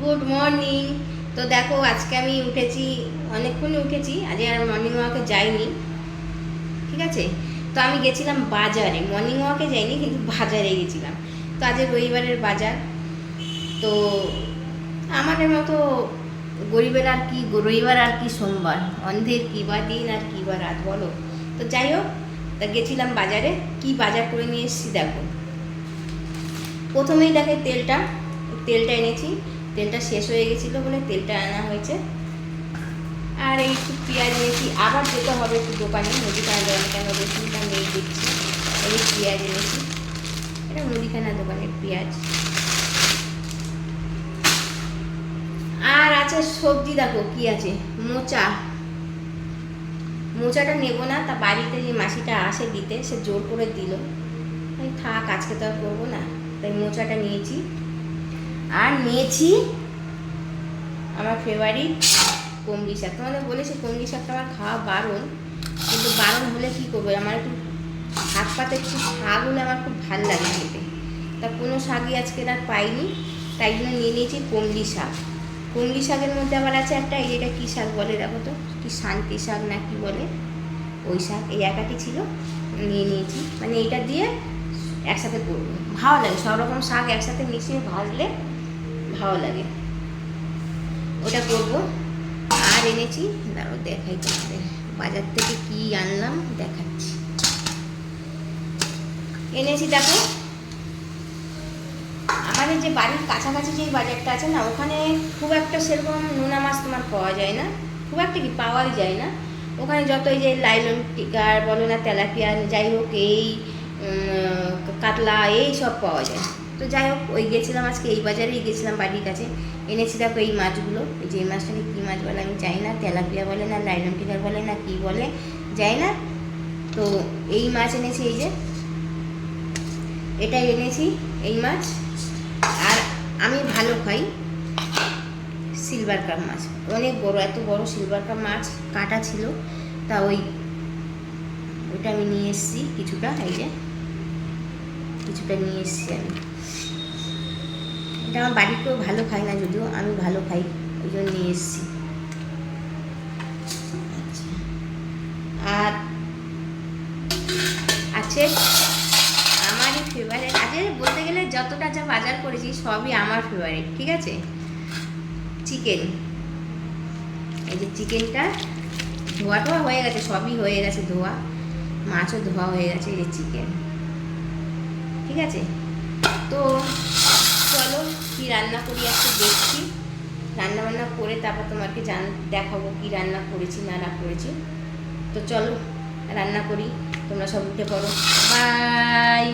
Good morning. তো দেখো আজকে আমি উঠেছি, অনেকক্ষণই উঠেছি, আজ আর মর্নিং ওয়াকে যাইনি, ঠিক আছে। তো আমি গেছিলাম বাজারে, মর্নিং ওয়াকে যাইনি কিন্তু বাজারে গেছিলাম। তো আজ রবিবারের বাজার। তো আমাদের মতো গরিবের আর কি রবিবার আর কি সোমবার, অন্ধের কী বা দিন আর কী বা রাত বলো। তো যাই হোক, তা গেছিলাম বাজারে, কি বাজার করে নিয়ে এসেছি দেখো। প্রথমেই দেখে তেলটা এনেছি, তেলটা শেষ হয়ে গেছিলো বলে তেলটা আনা হয়েছে। আর এই একটু পেঁয়াজ এনেছি, আবার যেতে হবে একটু দোকানে, মুদিখানা দোকানে, কেন রসুনটা নেই দেখছি। এই পেঁয়াজ এনেছি, এটা মুদিখানা দোকানের পেঁয়াজ। আর আছে সবজি, দেখো কি আছে, মোচাটা নেবো না, তা বাড়িতে যে মাসিটা আসে দিতে, সে জোর করে দিল, তাই থাক আজকে তো আর করবো না, তাই মোচাটা নিয়েছি। আর নিয়েছি আমার ফেভারিট কুমড়ি শাক। তোমাদের বলেছি কুমড়ি শাকটা আমার খাওয়া বারণ, কিন্তু বারণ হলে কী করবো, আমার একটু হাত পাতে একটু শাক হলে আমার খুব ভালো লাগে খেতে। তা কোনো শাকই আজকে আর পাইনি, তাই জন্য নিয়ে নিয়েছি কুমড়ি শাক। কুমড়ি শাকের মধ্যে আবার আছে একটা, এই এটা কী শাক বলে দেখো তো, কি শান্তি শাক না কি বলে, ওই শাক, এই একাটি ছিল, নিয়ে নিয়েছি। মানে এইটা দিয়ে একসাথে করবো, ভালো লাগে, সব রকম শাক একসাথে মিশিয়ে ভাজলে ভালো লাগে, ওটা করবো। আর এনেছি, দাঁড়াও দেখাই তোমাদের বাজার থেকে কি আনলাম দেখাচ্ছি। এনেছি দেখো, আমাদের যে বাড়ির কাছাকাছি যে বাজারটা আছে না, ওখানে খুব একটা সেরকম নোনা মাছ তোমার পাওয়া যায় না, খুব একটা কি পাওয়াই যায় না। ওখানে যত এই যে লাইলন টিকার বলো না, তেলাপিয়া, যাই হোক এই কাতলা এই সব পাওয়া যায়। তো যাই হোক, ওই গেছিলাম আজকে, এই বাজারেই গেছিলাম বাড়ির কাছে। এনেছি দেখো এই মাছগুলো, এই যে এই মাছটাকে কী মাছ বলে আমি জানি না, তেলাপিয়া বলে না লাইলন টিকার বলে না কী বলে যাই না। তো এই মাছ এনেছি, এই যে এটাই এনেছি এই মাছ। আর আমি ভালো খাই সিলভার কাপ মাছ, অনেক বড়, এত বড় সিলভার কাপ মাছ কাটা ছিল, তা ওইটা আমি নিয়ে এসেছি কিছুটা, এই যে কিছুটা নিয়ে এসেছি আমি। এটা আমার বাড়ির কেউ ভালো খাই না, যদিও আমি ভালো খাই, ওই জন্য নিয়ে এসেছি। আচ্ছা, আর আছে আমারই ফেভারিট, আজকে বলতে গেলে যতটা যা বাজার করেছি সবই আমার ফেভারিট, ঠিক আছে। চিকেন, এই যে চিকেনটা ধোয়া টোয়া হয়ে গেছে, সবই হয়ে গেছে ধোয়া, মাছও ধোয়া হয়ে গেছে, এই যে চিকেন, ঠিক আছে। তো চলো কি রান্না করি একটু দেখছি, রান্না বান্না করে তারপর তোমাকে দেখাবো কি রান্না করেছি না করেছি। তো চলো রান্না করি, তোমরা সব উঠে পড়ো, বাই।